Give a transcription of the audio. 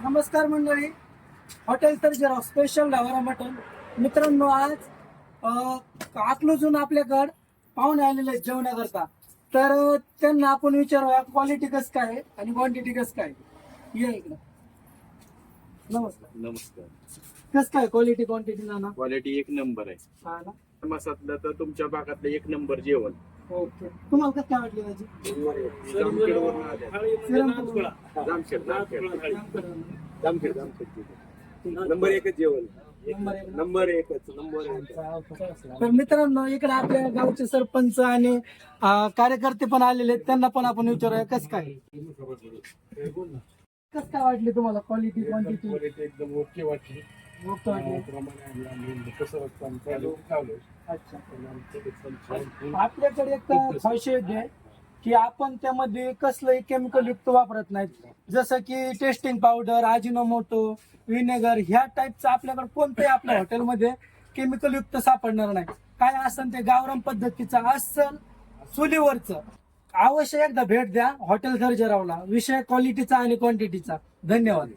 नमस्कार मंडळी, hotel Sarjerao special dhaba mutton. मित्रांनो, आज अकलूजून आपल्याकडं पाहुणे आलेले आहेत जेवणाकरता. तर त्यांना आपण विचारूया क्वालिटी कसं काय आणि क्वांटिटी कसं काय. ये इकडं. नमस्कार. नमस्कार. कसं काय क्वालिटी क्वांटिटी ना? क्वालिटी एक नंबर आहे. हा ना. मसातलं तर तुमच्या भागातलं एक नंबर जेवण. ओके. तुम्हाला कसं काय वाटली त्याची? जामखेडवरून आले. जामखेड. नंबर एकच जेवण. नंबर एकच. तर मित्रांनो, इकडे आपल्या गावचे सरपंच आणि कार्यकर्ते पण आलेले आहेत. त्यांना पण आपण विचारूया कसं काय वाटली तुम्हाला क्वालिटी क्वांटिटी? क्वालिटी एकदम ओके वाटली. आपल्याकडे एक खासियत आहे की आपण त्यामध्ये कसलंही केमिकल युक्त वापरत नाहीत. जसं की टेस्टिंग पावडर, अजिनोमोटो, विनेगर ह्या टाईपचं आपल्याकडे कोणत्याही आपल्या हॉटेलमध्ये केमिकल युक्त सापडणार नाही. काय असेल ते गावरान पद्धतीचं असेल, चुलीवरचं. अवश्य एकदा भेट द्या हॉटेल सर्जेरावला. विषय क्वालिटीचा आणि क्वांटिटीचा. धन्यवाद.